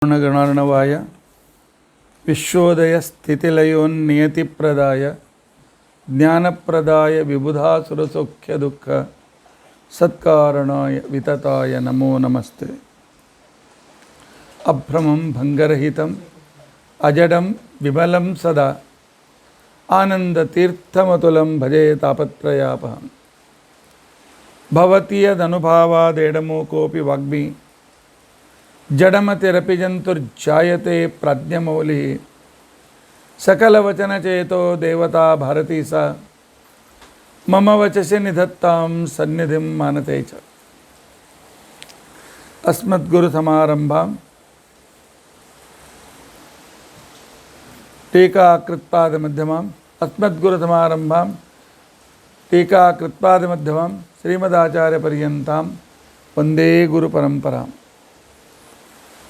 गणार्णवाय विश्वोदयस्थितिलयोन्नियतिप्रदाय ज्ञानप्रदाय विबुधासुरसौख्यदुःख सत्कारणाय वितताय नमो नमस्ते। अभ्रमं भंगरहितं अजडं विमलं सदा आनन्दतीर्थमतुलं भजे तापत्रयापहं। भवति यदनुभावादेडमूकोऽपि वाग्मी जडमतिरपि जंतुर्जायते प्रज्ञमौलिः। सकलवचनचेतो देवता भारती सा मम वचसि निधत्तां सन्निधिं मानते च। अस्मद्गुरुसमारम्भां टीकाकृत्पादमध्यमां श्रीमदाचार्यपर्यन्तां वन्दे गुरुपरम्पराम्।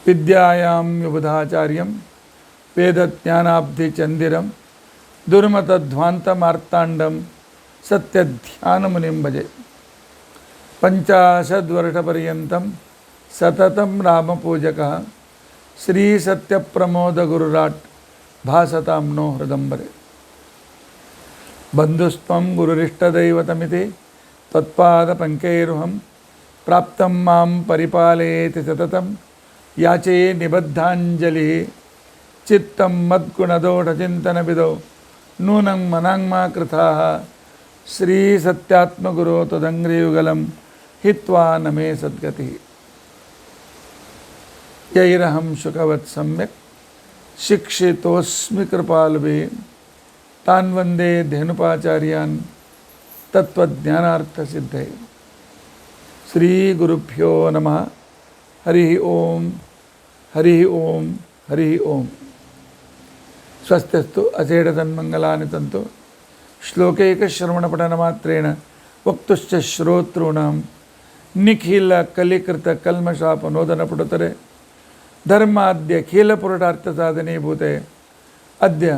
विद्यायां विबुधाचार्यं वेदज्ञानाब्धिचन्दिरं दुर्मतध्वान्तमार्ताण्डं सत्यध्यानमुनिं भजे। 50 वर्षपर्यन्तं सततं रामपूजकः श्रीसत्यप्रमोदगुरुराट् भासतां नो हृदम्बरे। बन्धुस्त्वं गुरुरिष्टदैवतमिति त्वत्पादपङ्कैरुहं प्राप्तं मां परिपालयेति सततं याचे निबद्धांजलि। चित्तं मद्गुणदोषचिन्तनविदो नूनं मनाङ्मा कृताः श्री सत्यात्मगुरो तदङ्घ्रियुगलं हित्वा न मे सद्गतिः। यैरहं शुकवत् सम्यक् शिक्षितोऽस्मि कृपालुभिः तान् वन्दे धेनुपाचार्यान् तत्त्वज्ञानार्थसिद्धये। श्रीगुरुभ्यो नमः। हरि ओम हरि ओम हरि ओम। स्वस्तिस्तु अचेडतन्मङ्गलानि तन्तु श्लोकैकश्रवणपठनमात्रेण वक्तुश्च श्रोतॄणां निखिलकलिकृतकल्मषापनोदनपुटतरे धर्माद्यखिलपुरुषार्थसाधनीभूते अद्य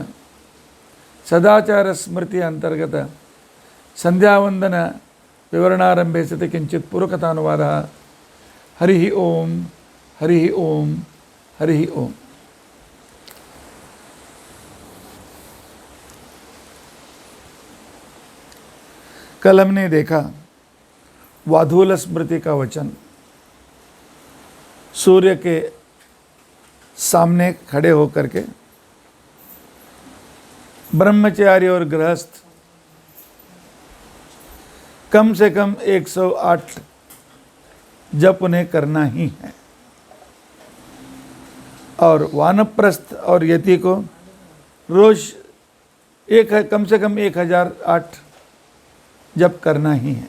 सदाचारस्मृति अंतर्गत संध्यावंदन विवरणारंभे सति किंचित् पूर्वकथानुवादः। हरि ओम हरि ओम हरि ओम। कल हमने देखा वाधूल स्मृति का वचन। सूर्य के सामने खड़े होकर के ब्रह्मचारी और गृहस्थ कम से कम 108 जप उन्हें करना ही है, और वानप्रस्थ और यति को रोज कम से कम 1008 जप करना ही है।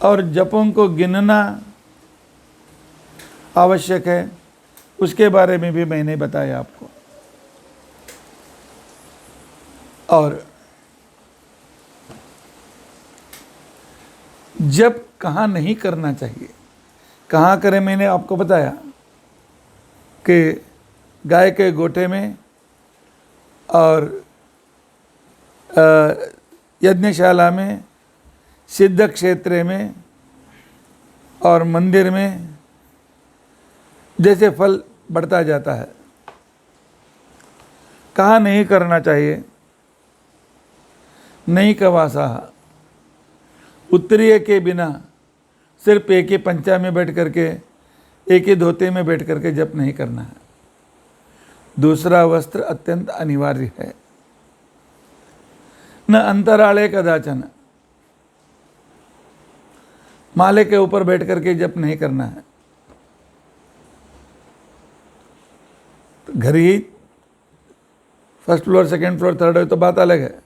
और जपों को गिनना आवश्यक है, उसके बारे में भी मैंने बताया आपको। और जप कहाँ नहीं करना चाहिए, कहाँ करें, मैंने आपको बताया कि गाय के गोठे में और यज्ञशाला में, सिद्ध क्षेत्र में और मंदिर में जैसे फल बढ़ता जाता है। कहाँ नहीं करना चाहिए। नहीं कवासा, उत्तरीय के बिना सिर्फ एक ही पंचा में बैठ करके, एक ही धोते में बैठ करके जप नहीं करना है। दूसरा वस्त्र अत्यंत अनिवार्य है। न अंतराले कदाचन, माले के ऊपर बैठ करके जप नहीं करना है। तो घर ही first floor, second floor, third है तो बात अलग है,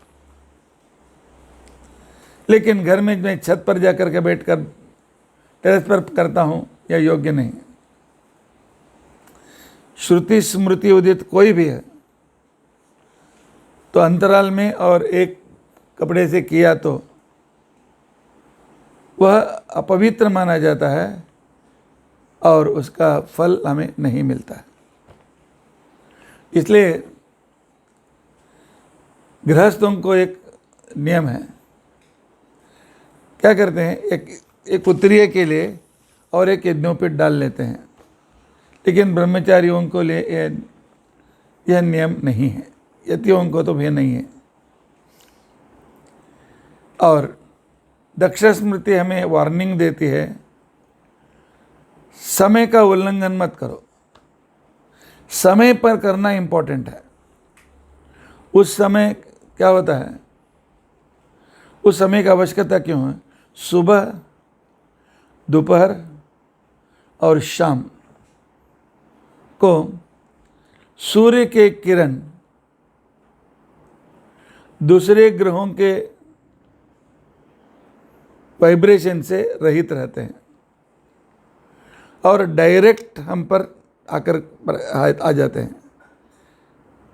लेकिन घर में मैं छत पर जाकर के बैठकर टेरेस पर करता हूँ, यह योग्य नहीं। श्रुति स्मृति उदित कोई भी है तो अंतराल में और एक कपड़े से किया तो वह अपवित्र माना जाता है और उसका फल हमें नहीं मिलता है। इसलिए गृहस्थों को एक नियम है, क्या करते हैं, एक उत्तरीय के लिए और एक यज्ञोपीठ डाल लेते हैं, लेकिन ब्रह्मचारियों को लिए यह नियम नहीं है, यतियों को तो भी नहीं है। और दक्ष स्मृति हमें वार्निंग देती है, समय का उल्लंघन मत करो। समय पर करना इंपॉर्टेंट है। उस समय क्या होता है, उस समय की आवश्यकता क्यों है? सुबह, दोपहर और शाम को सूर्य के किरण दूसरे ग्रहों के वाइब्रेशन से रहित रहते हैं और डायरेक्ट हम पर आकर आ जाते हैं।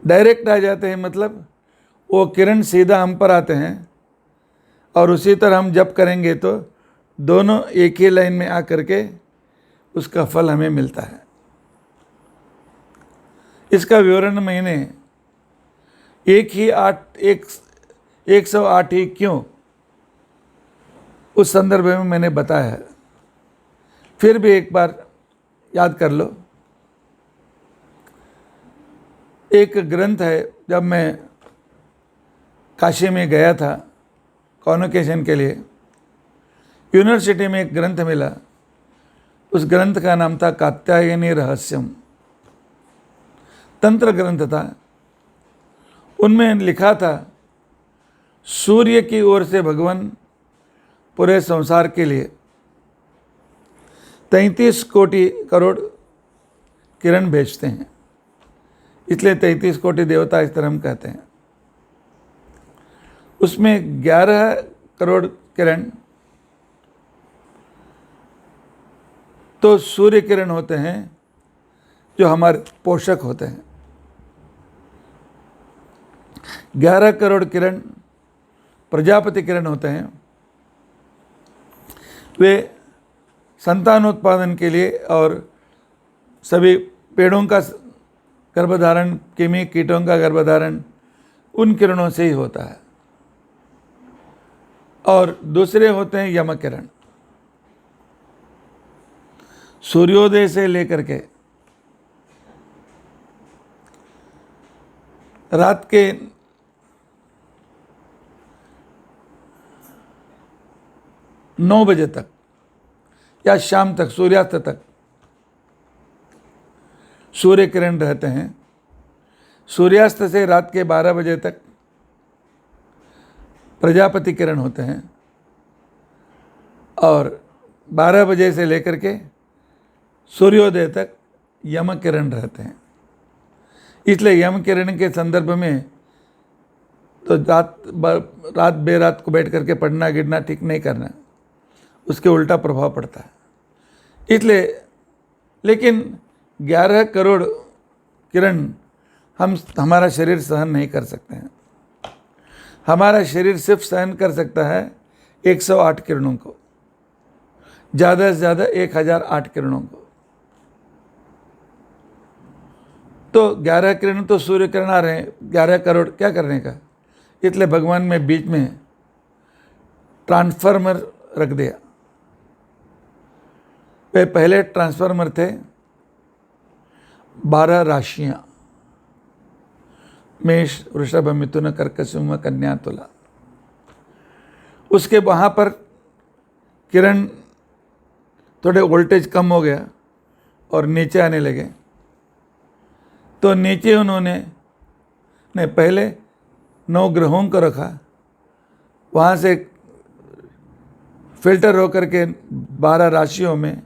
डायरेक्ट आ जाते हैं मतलब वो किरण सीधा हम पर आते हैं और उसी तरह हम जप करेंगे तो दोनों एक ही लाइन में आकर के उसका फल हमें मिलता है। इसका विवरण मैंने 108 ही क्यों उस संदर्भ में मैंने बताया है। फिर भी एक बार याद कर लो। एक ग्रंथ है, जब मैं काशी में गया था कॉन्वोकेशन के लिए, यूनिवर्सिटी में एक ग्रंथ मिला। उस ग्रंथ का नाम था कात्यायनी रहस्यम, तंत्र ग्रंथ था। उनमें लिखा था सूर्य की ओर से भगवान पूरे संसार के लिए 33 कोटि करोड़ किरण भेजते हैं, इसलिए 33 कोटि देवता इस तरह हम कहते हैं। उसमें 11 करोड़ किरण तो सूर्य किरण होते हैं, जो हमारे पोषक होते हैं। 11 करोड़ किरण प्रजापति किरण होते हैं, वे संतानोत्पादन के लिए और सभी पेड़ों का गर्भधारण, कृमि कीटों का गर्भधारण उन किरणों से ही होता है। और दूसरे होते हैं यम किरण, सूर्योदय से लेकर के रात के 9 बजे तक या शाम तक, सूर्यास्त तक सूर्य किरण रहते हैं। सूर्यास्त से रात के 12 बजे तक प्रजापति किरण होते हैं और 12 बजे से लेकर के सूर्योदय तक यम किरण रहते हैं। इसलिए यम किरण के संदर्भ में तो रात बेरात को बैठ करके पढ़ना गिरना ठीक नहीं करना, उसके उल्टा प्रभाव पड़ता है। इसलिए लेकिन 11 करोड़ किरण हमारा शरीर सहन नहीं कर सकते हैं। हमारा शरीर सिर्फ सहन कर सकता है 108 किरणों को, ज़्यादा से ज़्यादा 1008 किरणों को। तो 11 किरण तो सूर्य किरण आ रहे हैं, 11 करोड़ क्या करने का। इसलिए भगवान में बीच में ट्रांसफार्मर रख दिया। वे पहले ट्रांसफार्मर थे 12 राशियां, मेष, वृषभ, मिथुन, कर्क, सिंह, कन्या, तुला। उसके वहाँ पर किरण थोड़े वोल्टेज कम हो गया और नीचे आने लगे, तो नीचे उन्होंने पहले 9 ग्रहों को रखा, वहाँ से फिल्टर होकर के 12 राशियों में,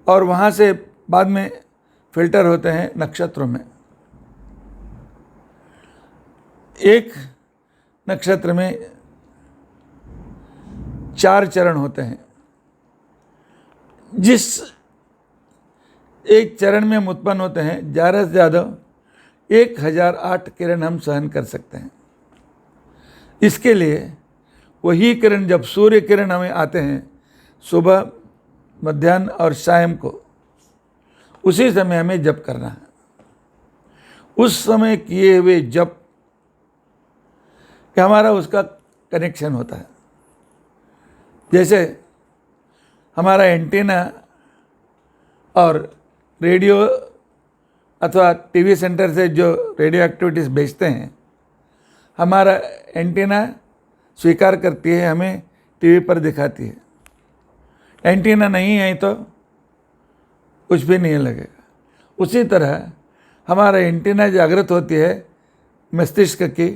और वहाँ से बाद में फिल्टर होते हैं नक्षत्रों में। एक नक्षत्र में 4 चरण होते हैं। जिस एक चरण में उत्पन्न होते हैं ज़्यादा से ज़्यादा 1008 किरण हम सहन कर सकते हैं। इसके लिए वही किरण, जब सूर्य किरण हमें आते हैं सुबह, मध्याह्न और शाम को, उसी समय हमें जप करना है। उस समय किए हुए जप कि हमारा उसका कनेक्शन होता है। जैसे हमारा एंटीना और रेडियो अथवा टीवी सेंटर से जो रेडियो एक्टिविटीज़ भेजते हैं, हमारा एंटीना स्वीकार करती है, हमें टीवी पर दिखाती है। एंटीना नहीं है तो कुछ भी नहीं लगेगा। उसी तरह हमारा एंटीना जागृत होती है मस्तिष्क की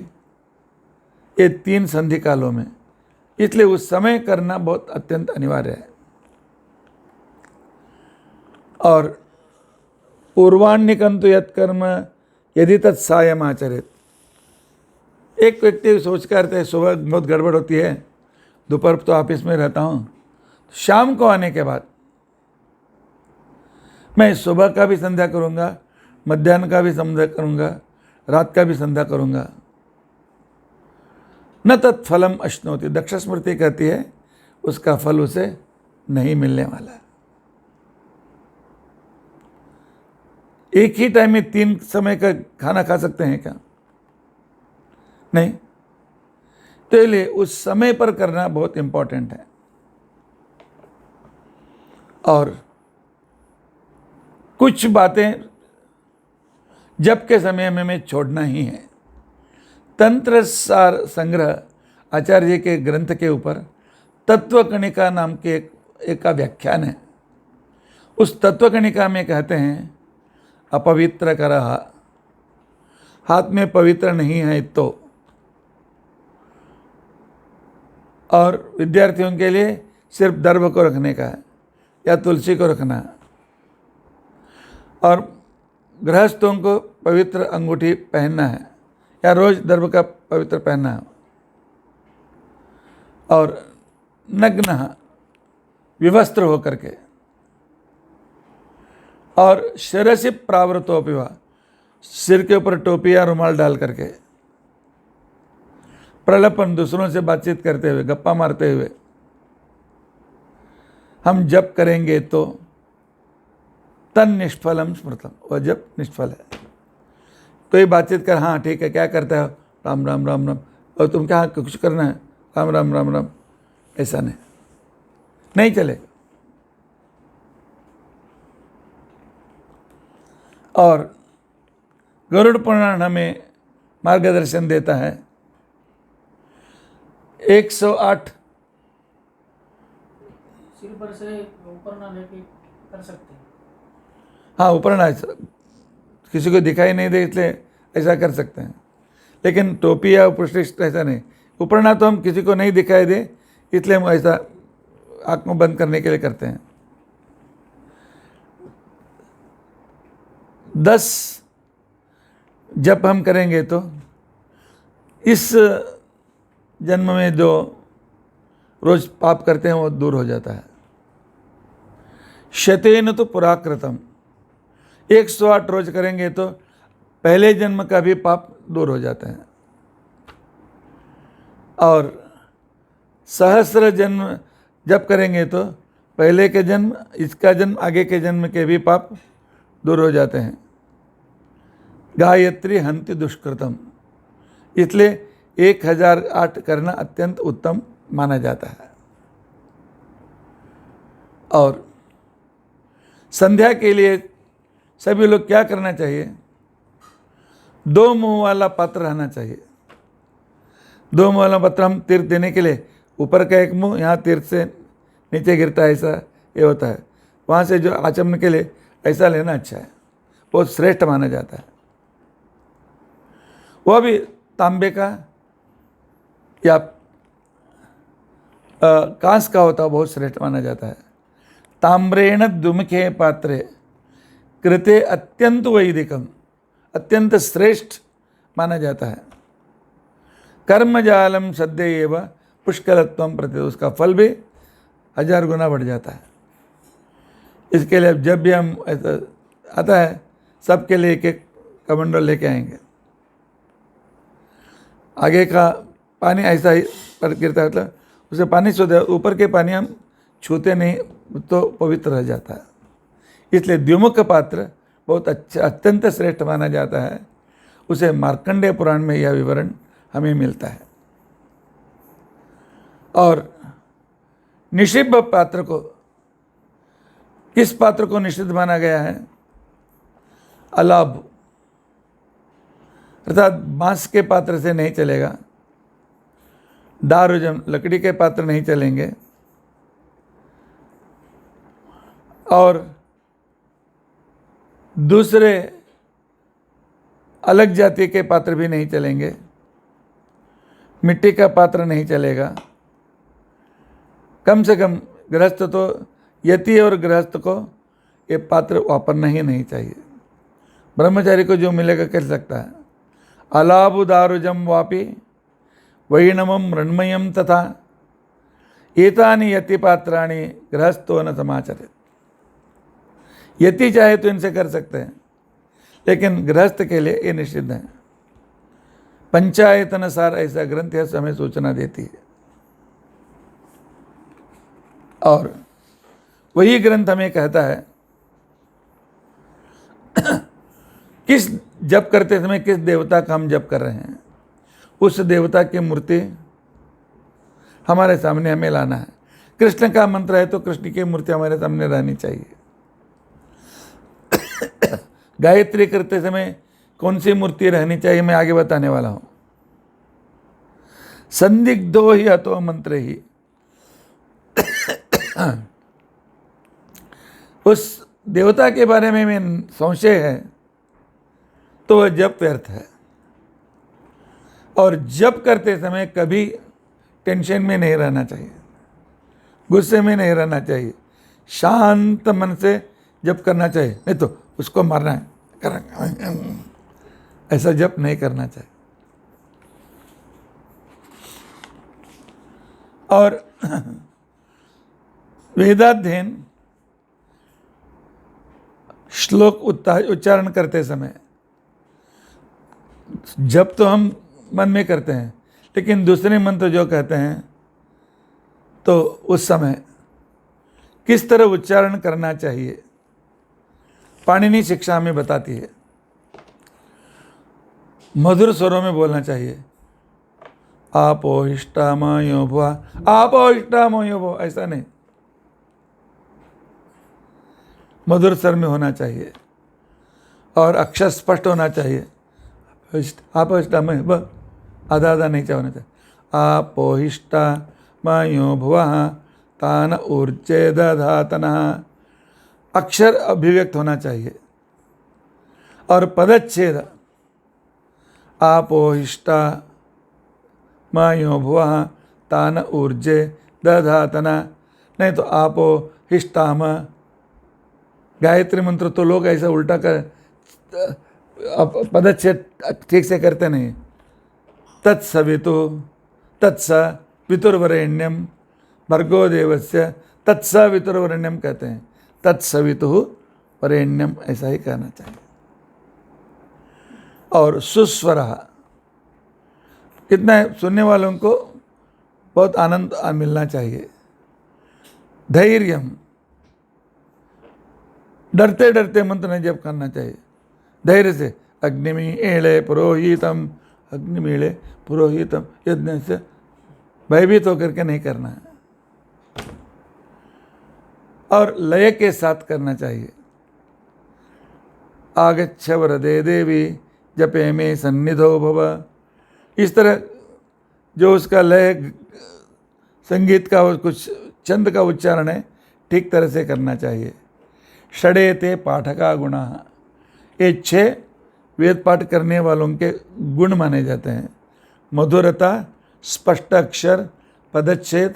ये 3 संधि कालों में, इसलिए उस समय करना बहुत अत्यंत अनिवार्य है। और पूर्वान्निकंतु यत्कर्म यदि तत्सायम आचरित। एक व्यक्ति सोच करते हैं सुबह बहुत गड़बड़ होती है, दोपहर तो ऑफिस में रहता हूँ, शाम को आने के बाद मैं सुबह का भी संध्या करूँगा, मध्याह्न का भी संध्या करूँगा, रात का भी संध्या करूँगा, न तत्फलम अश्नोति। दक्ष स्मृति कहती है उसका फल उसे नहीं मिलने वाला है। एक ही टाइम में 3 समय का खाना खा सकते हैं क्या? नहीं। तो इसलिए उस समय पर करना बहुत इंपॉर्टेंट है। और कुछ बातें जब के समय में हमें छोड़ना ही है। तंत्र सार संग्रह आचार्य जी के ग्रंथ के ऊपर तत्वकणिका नाम के एक का व्याख्यान है। उस तत्वकणिका में कहते हैं अपवित्र करह, हाथ में पवित्र नहीं है तो। और विद्यार्थियों के लिए सिर्फ दर्भ को रखने का है या तुलसी को रखना है। और गृहस्थों को पवित्र अंगूठी पहनना है या रोज दर्भ का पवित्र पहनना है। और नग्न विवस्त्र होकर के और शिरसि प्रावृतोपिवा, सिर के ऊपर टोपी या रुमाल डाल करके, प्रलपन दूसरों से बातचीत करते हुए, गप्पा मारते हुए हम जप करेंगे तो तन निष्फलम स्मृतम, वह जप निष्फल है। कोई बातचीत कर, हाँ ठीक है, क्या करता है, राम राम राम राम, और तुम क्या कुछ करना है, राम राम राम राम, ऐसा नहीं चलेगा। और गरुड़ पुराण हमें मार्गदर्शन देता है। 108 सिर पर से ऊपर ना लेके कर सकते हैं। हाँ, ऊपर ना, किसी को दिखाई नहीं दे इसलिए ऐसा कर सकते हैं। लेकिन टोपी या उपरिष्ट ऐसा नहीं, ऊपर ना तो हम किसी को नहीं दिखाई दे इसलिए हम ऐसा आँख को बंद करने के लिए करते हैं। 10 जब हम करेंगे तो इस जन्म में जो रोज पाप करते हैं वो दूर हो जाता है। शतेन तो पुराकृतम, 108 रोज करेंगे तो पहले जन्म का भी पाप दूर हो जाता है। और सहस्र जन्म जब करेंगे तो पहले के जन्म, इसका जन्म, आगे के जन्म के भी पाप दूर हो जाते हैं। गायत्री हंति दुष्कृतम, इसलिए 1008 करना अत्यंत उत्तम माना जाता है। और संध्या के लिए सभी लोग क्या करना चाहिए? 2 मुंह वाला पात्र रहना चाहिए। 2 मुंह वाला पात्र हम तीर्थ देने के लिए, ऊपर का एक मुंह यहाँ तीर्थ से नीचे गिरता है, ऐसा ये होता है। वहाँ से जो आचमन के लिए ऐसा लेना अच्छा है, बहुत श्रेष्ठ माना जाता है। वह भी तांबे का या कांस का होता है, बहुत श्रेष्ठ माना जाता है। ताम्रेण दुमुखे पात्रे कृते अत्यंत वैदिकम, अत्यंत श्रेष्ठ माना जाता है। कर्मजालम सद्य एवं पुष्कलत्वम प्रति, उसका फल भी 1000 गुना बढ़ जाता है। इसके लिए जब भी हम ऐसा आता है, सबके लिए एक एक कमंडल लेके आएंगे। आगे का पानी ऐसा ही पर गिरता है, मतलब उसे पानी छूते, ऊपर के पानी हम छूते नहीं तो पवित्र रह जाता है। इसलिए द्युमुख पात्र बहुत अच्छा, अत्यंत श्रेष्ठ माना जाता है। उसे मार्कंडेय पुराण में यह विवरण हमें मिलता है। और निषिद्ध पात्र को, किस पात्र को निषिद्ध माना गया है? अलाभ अर्थात बांस के पात्र से नहीं चलेगा, दारुजम लकड़ी के पात्र नहीं चलेंगे, और दूसरे अलग जाति के पात्र भी नहीं चलेंगे, मिट्टी का पात्र नहीं चलेगा। कम से कम गृहस्थ तो, यति और गृहस्थ को ये पात्र वापरना ही नहीं चाहिए। ब्रह्मचारी को जो मिलेगा कर सकता है। अलाभु दारुजम वापि वैणमं मृण्मयं तथा एतानि यति पात्राणि गृहस्थो न समाचरेत्। यति चाहे तो इनसे कर सकते हैं, लेकिन गृहस्थ के लिए ये निषिद्ध है। पंचायतन सार ऐसा ग्रंथ है, हमें सूचना देती है। और वही ग्रंथ हमें कहता है किस जप करते समय किस देवता का हम जप कर रहे हैं, उस देवता की मूर्ति हमारे सामने हमें लाना है। कृष्ण का मंत्र है तो कृष्ण की मूर्ति हमारे सामने रहनी चाहिए। गायत्री करते समय कौन सी मूर्ति रहनी चाहिए, मैं आगे बताने वाला हूं। संदिग्धो ही अतो मंत्र ही, उस देवता के बारे में संशय है तो वह जप व्यर्थ है। और जप करते समय कभी टेंशन में नहीं रहना चाहिए, गुस्से में नहीं रहना चाहिए, शांत मन से जप करना चाहिए। नहीं तो उसको मारना है, ऐसा जप नहीं करना चाहिए। और वेदाध्ययन श्लोक उच्चारण करते समय जप तो हम मन में करते हैं, लेकिन दूसरे मंत्र जो कहते हैं तो उस समय किस तरह उच्चारण करना चाहिए पाणिनि शिक्षा हमें बताती है। मधुर स्वरों में बोलना चाहिए। आपो इष्टामयो भुवा, आपो इष्टामयो भुवा, ऐसा नहीं, मधुर स्वर में होना चाहिए और अक्षर स्पष्ट होना चाहिए। आपो इष्टामयो भुवा, आधा आधा नहीं होना चाहिए। आपो इष्टामयो भुवा तान ऊर्जे दधातनः, अक्षर अभिव्यक्त होना चाहिए। और पदच्छेद आपो इष्टामयो भुवः तान ऊर्जे दधातना, नहीं तो आपो हिष्टाम। गायत्री मंत्र तो लोग ऐसा उल्टा कर पदच्छेद ठीक से करते नहीं। तत्सवितु तत्स वितुर्वरेण्यम भर्गो देवस्य तत्स वितुर्वरेण्यम कहते हैं। तत्सवितु वरेण्यम ऐसा ही कहना चाहिए। और सुस्वर, कितना सुनने वालों को बहुत आनंद मिलना चाहिए। धैर्यम, डरते डरते मंत्र नहीं जप करना चाहिए, धैर्य से। अग्निमीळे पुरोहितम, अग्निमीळे पुरोहितम, यज्ञ से भयभीत होकर के नहीं करना है। और लय के साथ करना चाहिए। आगच्छ वरदे देवी जपे में सन्निधो भव, इस तरह जो उसका लय संगीत का और कुछ छंद का उच्चारण है ठीक तरह से करना चाहिए। षडेते पाठका गुणा, ये 6 वेद पाठ करने वालों के गुण माने जाते हैं। मधुरता, स्पष्ट अक्षर, पदच्छेद,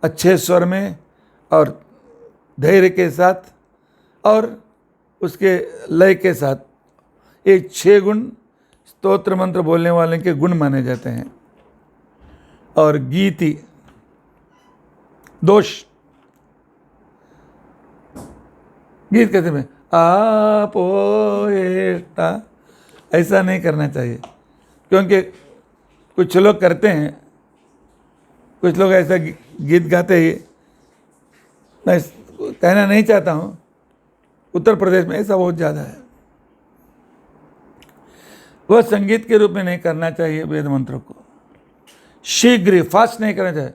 अच्छे स्वर में और धैर्य के साथ और उसके लय के साथ, ये 6 गुण स्तोत्र मंत्र बोलने वाले के गुण माने जाते हैं। और गीति, दोष, गीत कहते हैं आपो एष्टा, ऐसा नहीं करना चाहिए। क्योंकि कुछ लोग करते हैं, कुछ लोग ऐसा गीत गाते ही, मैं कहना नहीं चाहता हूँ, उत्तर प्रदेश में ऐसा बहुत ज़्यादा है। वह संगीत के रूप में नहीं करना चाहिए। वेद मंत्रों को शीघ्र फास्ट नहीं करना चाहिए।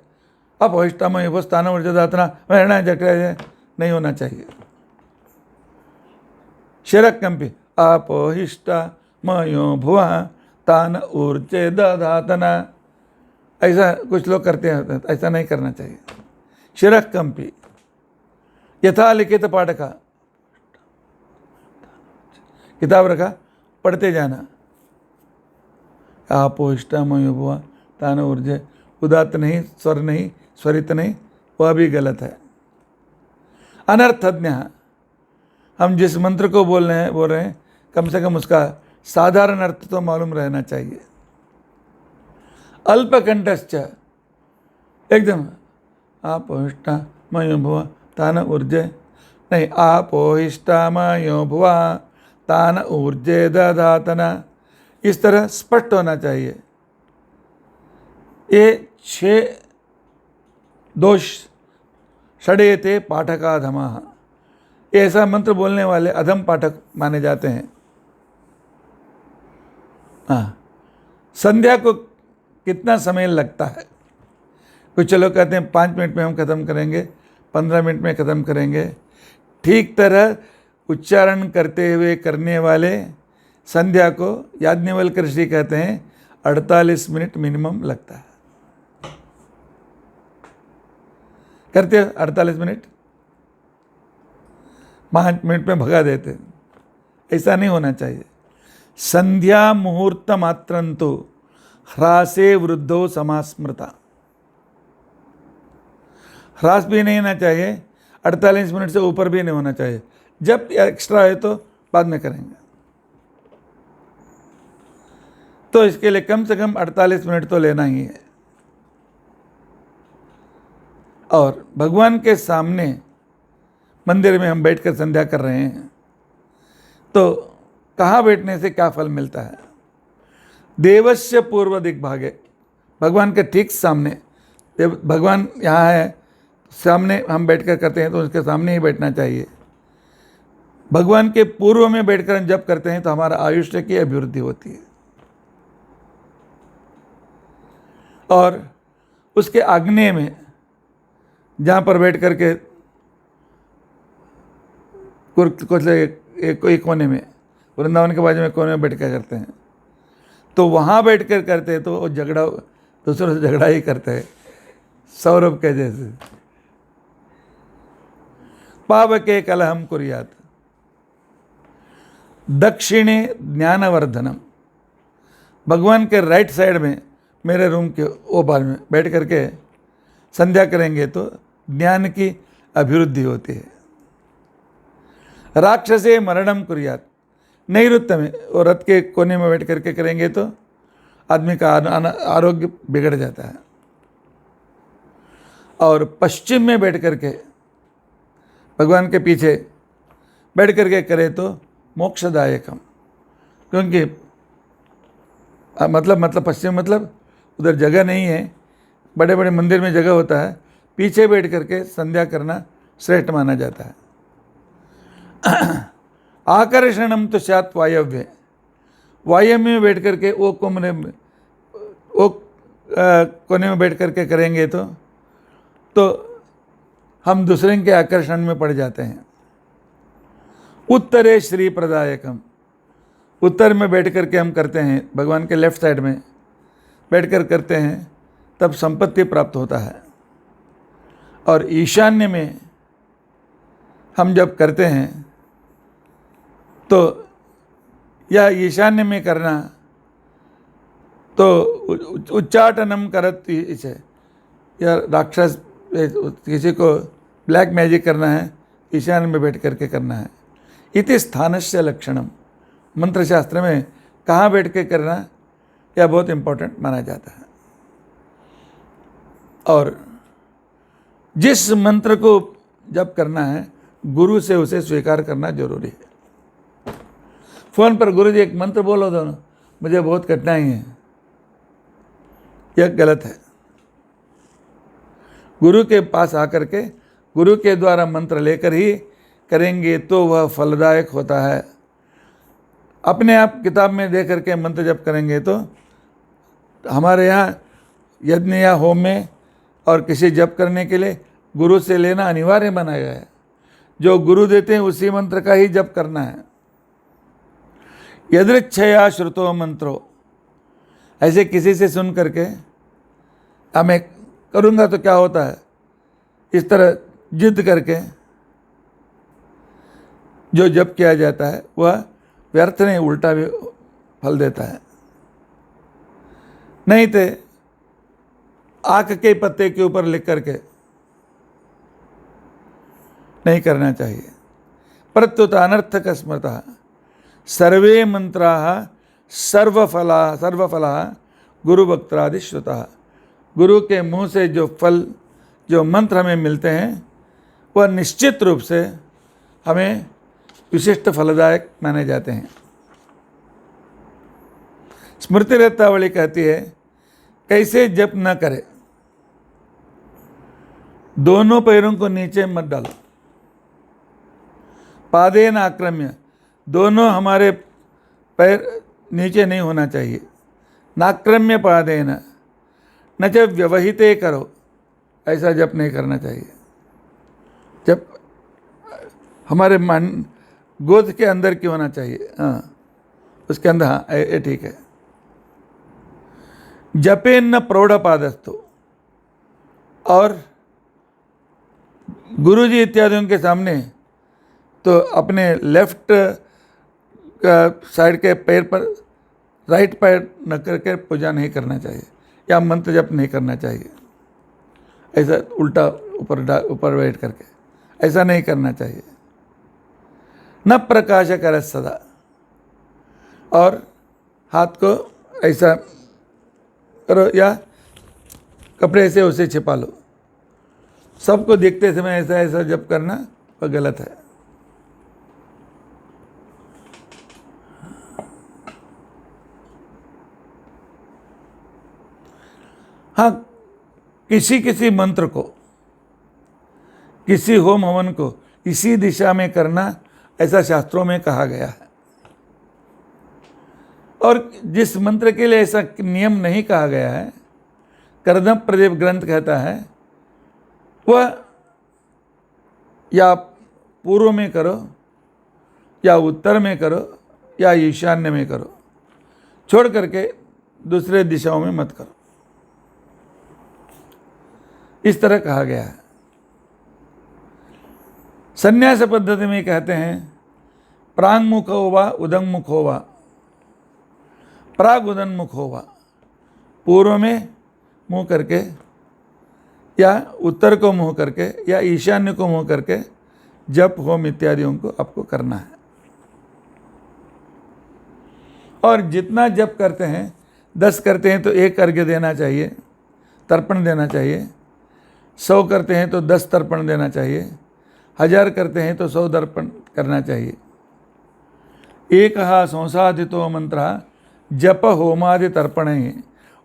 अब वैष्टम वो स्थान वर्जदातना वहना जट नहीं होना चाहिए। शरक कंपी आपोहिष्टा मयो भुवा तान ऊर्जे दधातना। ऐसा कुछ लोग करते हैं, ऐसा नहीं करना चाहिए। शिरः कंपी यथा लिखित पाठ का किताब रखा, पढ़ते जाना। आपोहिष्टा मयो भुवा तान ऊर्जे, उदात्त नहीं, स्वर नहीं, स्वरित नहीं, वह भी गलत है। अनर्थज्ञ, हम जिस मंत्र को बोल रहे हैं कम से कम उसका साधारण अर्थ तो मालूम रहना चाहिए। अल्पकंठश्च, एकदम आपोहिष्टा मयो भुवा तान ऊर्जे नहीं, आपोहिष्टा मयो भुवा तान ऊर्जे दधातना, इस तरह स्पष्ट होना चाहिए। ये 6 दोष षडेते पाठकाधमाः, ऐसा मंत्र बोलने वाले अधम पाठक माने जाते हैं। हाँ, संध्या को कितना समय लगता है? कुछ लोग कहते हैं 5 मिनट में हम ख़त्म करेंगे, 15 मिनट में ख़त्म करेंगे। ठीक तरह उच्चारण करते हुए करने वाले संध्या को याज्ञवल्क्य ऋषि कहते हैं 48 मिनट मिनिमम लगता है। करते हो 48 मिनट, 5 मिनट में भगा देते, ऐसा नहीं होना चाहिए। संध्या मुहूर्त मात्रंतु ह्रासे वृद्धो समास्मृता, ह्रास भी नहीं होना चाहिए, 48 मिनट से ऊपर भी नहीं होना चाहिए। जब एक्स्ट्रा है तो बाद में करेंगे। तो इसके लिए कम से कम 48 मिनट तो लेना ही है। और भगवान के सामने मंदिर में हम बैठकर संध्या कर रहे हैं, तो कहाँ बैठने से क्या फल मिलता है? देवस्य पूर्व दिग्भागे, भगवान के ठीक सामने। भगवान यहाँ है, सामने हम बैठकर करते हैं तो उसके सामने ही बैठना चाहिए। भगवान के पूर्व में बैठकर हम जब करते हैं तो हमारा आयुष्य की अभिवृद्धि होती है। और उसके आग्नेय में जहाँ पर बैठ करके एक कोने में, वृंदावन के बाजू में कोने में बैठ कर करते हैं, तो वहाँ बैठ कर करते हैं तो वो झगड़ा, दूसरों से झगड़ा ही करते हैं, सौरभ के जैसे। पावके कलहम कुर्यात दक्षिणे ज्ञानवर्धनम, भगवान के राइट साइड में मेरे रूम के वो बार में बैठ करके संध्या करेंगे तो ज्ञान की अभिवृद्धि होती है। राक्षसे मरणम कुर्यात, नैऋत्य में, और रथ के कोने में बैठ करके करेंगे तो आदमी का आरोग्य बिगड़ जाता है। और पश्चिम में बैठ करके भगवान के पीछे बैठ करके करे तो मोक्षदायकम, क्योंकि मतलब पश्चिम मतलब उधर जगह नहीं है, बड़े बड़े मंदिर में जगह होता है, पीछे बैठ करके संध्या करना श्रेष्ठ माना जाता है। आकर्षणम तो स्यात् वायव्य, वायव्य में बैठ करके वो कोने में बैठ करके करेंगे तो हम दूसरे के आकर्षण में पड़ जाते हैं। उत्तरे श्री प्रदायकम, उत्तर में बैठ करके हम करते हैं, भगवान के लेफ्ट साइड में बैठकर करते हैं, तब संपत्ति प्राप्त होता है। और ईशान्य में हम जब करते हैं तो या ईशान्य में करना तो उच्चाटनम करत इसे, या राक्षस किसी को ब्लैक मैजिक करना है, ईशान्य में बैठ करके करना है। इति स्थानस्य लक्षणम, मंत्र शास्त्र में कहाँ बैठ के करना यह बहुत इम्पोर्टेंट माना जाता है। और जिस मंत्र को जब करना है गुरु से उसे स्वीकार करना जरूरी है। फ़ोन पर गुरु जी एक मंत्र बोलो दो, मुझे बहुत कठिनाई है, यह गलत है। गुरु के पास आकर के गुरु के द्वारा मंत्र लेकर ही करेंगे तो वह फलदायक होता है। अपने आप किताब में दे करके मंत्र जप करेंगे तो हमारे यहाँ यज्ञ या होम में और किसी जप करने के लिए गुरु से लेना अनिवार्य बनाया गया है। जो गुरु देते हैं उसी मंत्र का ही जप करना है। यदृच्छया श्रुतो मंत्रो, ऐसे किसी से सुन करके मैं करूँगा तो क्या होता है, इस तरह जिद करके जो जप किया जाता है वह व्यर्थ नहीं, उल्टा भी फल देता है। नहीं तो आँख के पत्ते के ऊपर लिख करके नहीं करना चाहिए। प्रत्युत अनर्थक स्मृतः सर्वे मंत्राः सर्वफला गुरुवक्त्रादि श्रुतः, गुरु के मुंह से जो फल, जो मंत्र हमें मिलते हैं वह निश्चित रूप से हमें विशिष्ट फलदायक माने जाते हैं। स्मृति रत्नावली कहती है कैसे जप न करे, दोनों पैरों को नीचे मत डालो, पादेन आक्रम्य, दोनों हमारे पैर नीचे नहीं होना चाहिए, नाक्रम्य पादेन न जब व्यवहिते करो, ऐसा जप नहीं करना चाहिए। जब हमारे मन गोद के अंदर की होना चाहिए, हाँ उसके अंदर, हाँ ये ठीक है। जपेन न प्रौढ़पादस्तु, और गुरुजी इत्यादियों के सामने तो अपने लेफ्ट साइड के पैर पर राइट पैर न करके पूजा नहीं करना चाहिए या मंत्र जप नहीं करना चाहिए, ऐसा उल्टा ऊपर बैठ करके ऐसा नहीं करना चाहिए। न प्रकाश कर सदा, और हाथ को ऐसा करो या कपड़े से उसे छिपा लो, सबको देखते समय ऐसा ऐसा जप करना वह गलत है। हाँ, किसी मंत्र को, किसी होम हवन को इसी दिशा में करना ऐसा शास्त्रों में कहा गया है, और जिस मंत्र के लिए ऐसा नियम नहीं कहा गया है, कर्दम प्रदीप ग्रंथ कहता है वह या पूर्व में करो या उत्तर में करो या ईशान्य में करो, छोड़ करके दूसरे दिशाओं में मत करो, इस तरह कहा गया है। संन्यास पद्धति में कहते हैं प्रांगमुखो वा उदंगमुखो वा, प्राग उदन्मुखो वा, पूर्व में मुंह करके या उत्तर को मुंह करके या ईशान्य को मुंह करके जप होम इत्यादियों को आपको करना है। और जितना जप करते हैं, 10 करते हैं तो 1 अर्घ्य देना चाहिए, तर्पण देना चाहिए, 100 करते हैं तो 10 तर्पण देना चाहिए, 1000 करते हैं तो 100 तर्पण करना चाहिए। एक संसाधितो मंत्र जप होमादि तर्पण ही,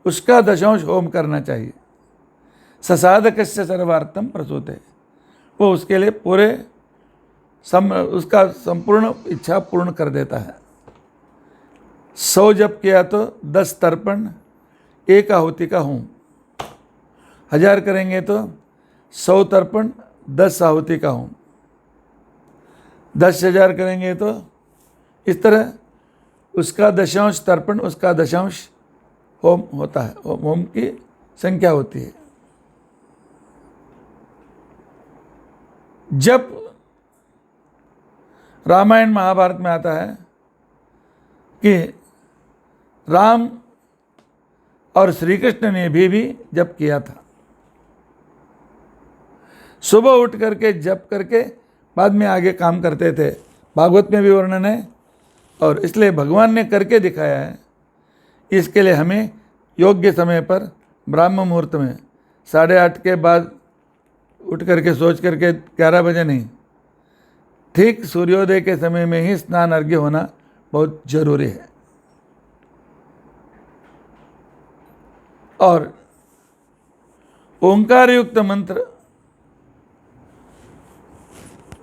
उसका दशांश होम करना चाहिए। ससाधकस्य सर्वार्थम प्रसूते, वो उसके लिए पूरे उसका संपूर्ण इच्छा पूर्ण कर देता है। 100 जप किया तो 10 तर्पण, 1 आहुति का होम, 1000 करेंगे तो 100 तर्पण, 10 आहुति का होम, 10,000 करेंगे तो इस तरह उसका दशांश तर्पण, उसका दशांश होम होता है, होम की संख्या होती है। जब रामायण महाभारत में आता है कि राम और श्री कृष्ण ने भी जप किया था, सुबह उठ करके जप करके बाद में आगे काम करते थे, भागवत में भी वर्णन है, और इसलिए भगवान ने करके दिखाया है। इसके लिए हमें योग्य समय पर ब्राह्म मुहूर्त में 8:30 के बाद उठ करके सोच करके 11 बजे नहीं, ठीक सूर्योदय के समय में ही स्नान अर्घ्य होना बहुत जरूरी है। और ओंकार युक्त मंत्र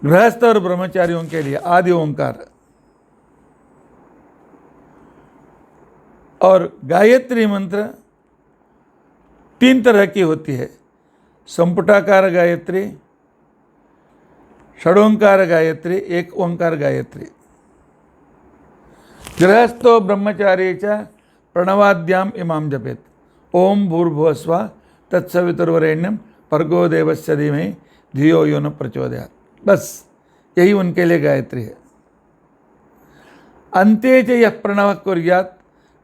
गृहस्थ और ब्रह्मचारियों के लिए आदि ओंकार, और गायत्री मंत्र 3 तरह की होती है, संपुटाकार गायत्री, षडोंकार गायत्री, एक ओंकार गायत्री। गृहस्थो ब्रह्मचारी च प्रणवाद्याम इमाम जपेत। ओम भूर्भुवस्व तत्सवितुर्वरेण्यम भर्गो देवस्य धीमहि धियो यो न प्रचोदयात्। बस यही उनके लिए गायत्री है। अंते च यह प्रणव कुर्यात्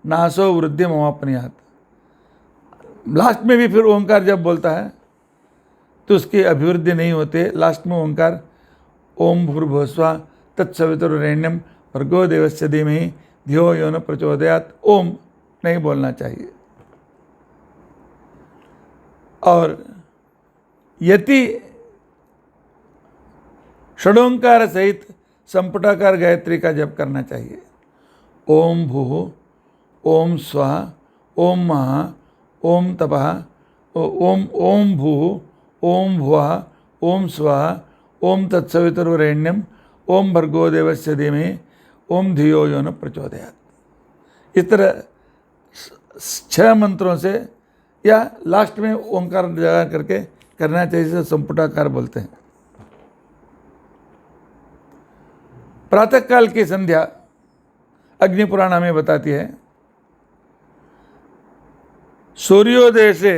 नासो वृद्धि ममापनुयात्। लास्ट में भी फिर ओंकार जब बोलता है तो उसकी अभिवृद्धि नहीं होती। लास्ट में ओंकार ओम भूर्भुवस्व तत्सवितुर्वरेण्यम भर्गो देवस्य धीमहि धियो यो न प्रचोदयात् ओम नहीं बोलना चाहिए। और यति षडोंकार सहित संपुटाकार गायत्री का जप करना चाहिए। ओम भूः, ओम स्वः, ओम महा, ओम तपः, ओम भूः, ओम भुवः, ओम स्वः, ओम तत्सवितुर्वरेण्यम, ओम भर्गो देवस्य धीमहि, ओम धियो यो न प्रचोदयात्। इस तरह 6 मंत्रों से या लास्ट में ओंकार लगा करके करना चाहिए, जिसे संपुटाकार बोलते हैं। प्रातःकाल की संध्या अग्नि पुराण हमें बताती है सूर्योदय से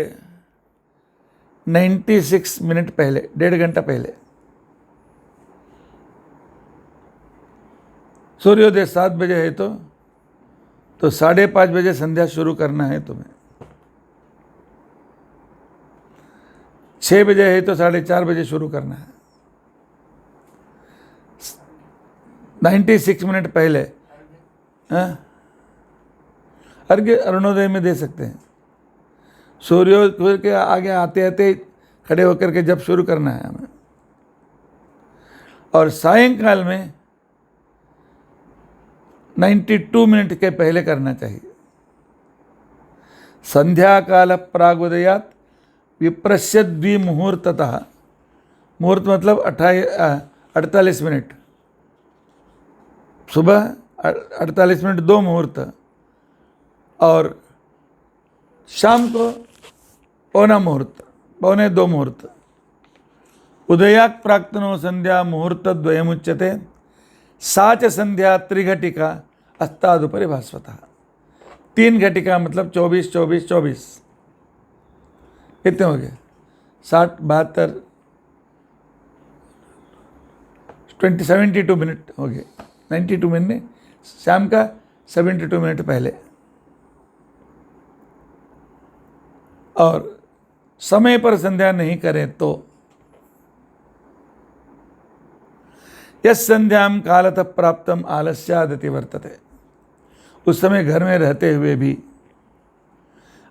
96 मिनट पहले, 1.5 घंटा पहले। सूर्योदय 7 बजे है तो 5:30 बजे संध्या शुरू करना है तुम्हें। 6 बजे है तो 4:30 बजे शुरू करना है। 96 मिनट पहले अर्घ्य अरुणोदय में दे सकते हैं। सूर्योदय के आगे आते आते खड़े होकर के जब शुरू करना है हमें। और सायंकाल में 92 मिनट के पहले करना चाहिए। संध्या काल प्रागुदयात विप्रस्य द्विमुहूर्ततः। मुहूर्त मतलब 48 मिनट। सुबह 48 मिनट 2 मुहूर्त और शाम को पौने 2 मुहूर्त। उदयात् प्राक्तनो संध्या मुहूर्त द्वयमुच्यते सा च संध्या त्रिघटिका अस्तादुपरि भास्वतः। 3 घटिका मतलब 24, 24, 24 कितने हो गए? 60, 72, 72 मिनट हो गए। 92 मिनट शाम का 72 मिनट पहले। और समय पर संध्या नहीं करें तो यस संध्याम कालतः प्राप्तम आलस्यादति वर्तते। उस समय घर में रहते हुए भी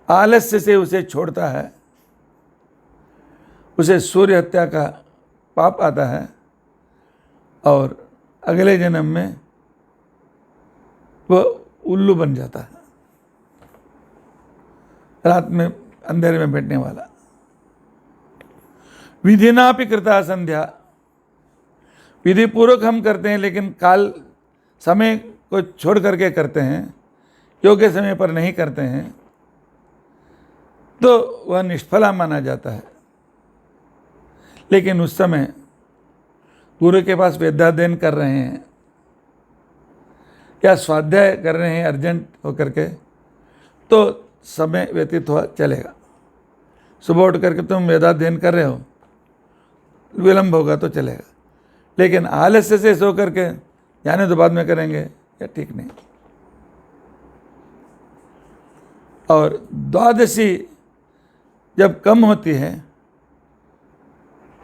आलस्य से उसे छोड़ता है, उसे सूर्य हत्या का पाप आता है और अगले जन्म में वह उल्लू बन जाता है, रात में अंधेरे में बैठने वाला। विधिनापि कृता संध्या, विधि पूर्वक हम करते हैं लेकिन काल समय को छोड़ करके करते हैं, योग्य समय पर नहीं करते हैं, तो वह निष्फला माना जाता है। लेकिन उस समय गुरु के पास वेदाध्ययन कर रहे हैं या स्वाध्याय कर रहे हैं अर्जेंट होकर के, तो समय व्यतीत हुआ चलेगा। सुबह उठ करके तुम वेदाध्ययन कर रहे हो, विलंब होगा तो चलेगा, लेकिन आलस्य से सो करके जाने तो बाद में करेंगे, या ठीक नहीं। और द्वादशी जब कम होती है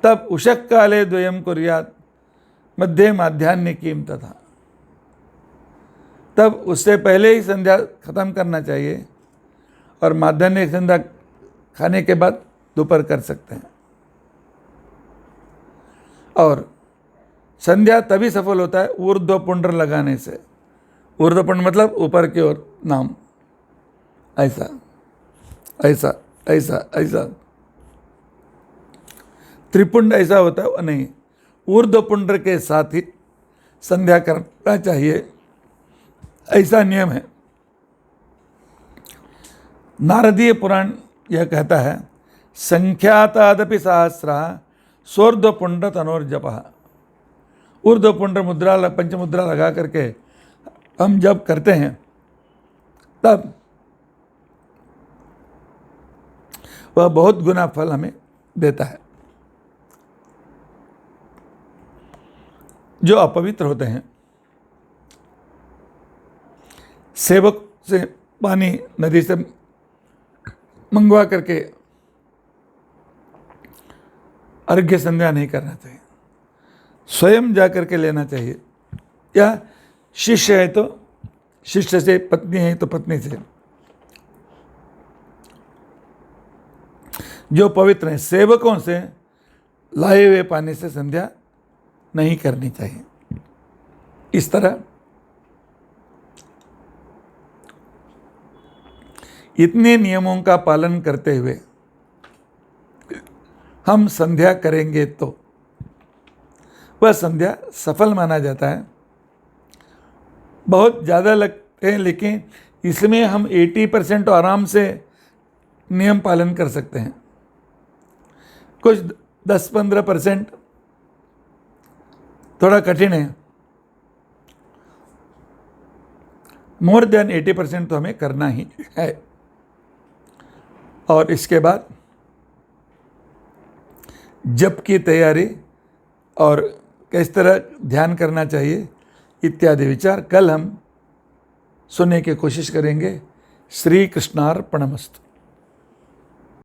तब उषक काले द्वयम कुर्यात् मध्य माध्याह्निकीम तथा। तब उससे पहले ही संध्या खत्म करना चाहिए और माध्याह्निक संध्या खाने के बाद दोपहर कर सकते हैं। और संध्या तभी सफल होता है ऊर्ध्व पुंड्र लगाने से। ऊर्ध्व पुंड्र मतलब ऊपर की ओर नाम, ऐसा ऐसा ऐसा ऐसा। त्रिपुंड ऐसा होता है नहीं, ऊर्ध्व पुंड्र के साथ ही संध्या करना चाहिए, ऐसा नियम है। नारदीय पुराण यह कहता है संख्यातादपि सहस्रा सोर्ध्वपुंड्र तनोर्जपः। ऊर्ध्वपुंड्र मुद्रा पंचमुद्रा लगा करके हम जब करते हैं तब वह बहुत गुना फल हमें देता है। जो अपवित्र होते हैं, सेवक से पानी नदी से मंगवा करके अर्घ्य संध्या नहीं करना चाहिए, स्वयं जा करके लेना चाहिए, या शिष्य है तो शिष्य से, पत्नी है तो पत्नी से। जो पवित्र हैं, सेवकों से लाए हुए पानी से संध्या नहीं करनी चाहिए। इस तरह इतने नियमों का पालन करते हुए हम संध्या करेंगे तो वह संध्या सफल माना जाता है। बहुत ज़्यादा लगते हैं, लेकिन इसमें हम 80% तो आराम से नियम पालन कर सकते हैं। कुछ 10-15% थोड़ा कठिन है। मोर देन 80% तो हमें करना ही है। और इसके बाद जप की तैयारी और किस तरह ध्यान करना चाहिए इत्यादि विचार कल हम सुनने की कोशिश करेंगे। श्री कृष्णार्पणमस्तु।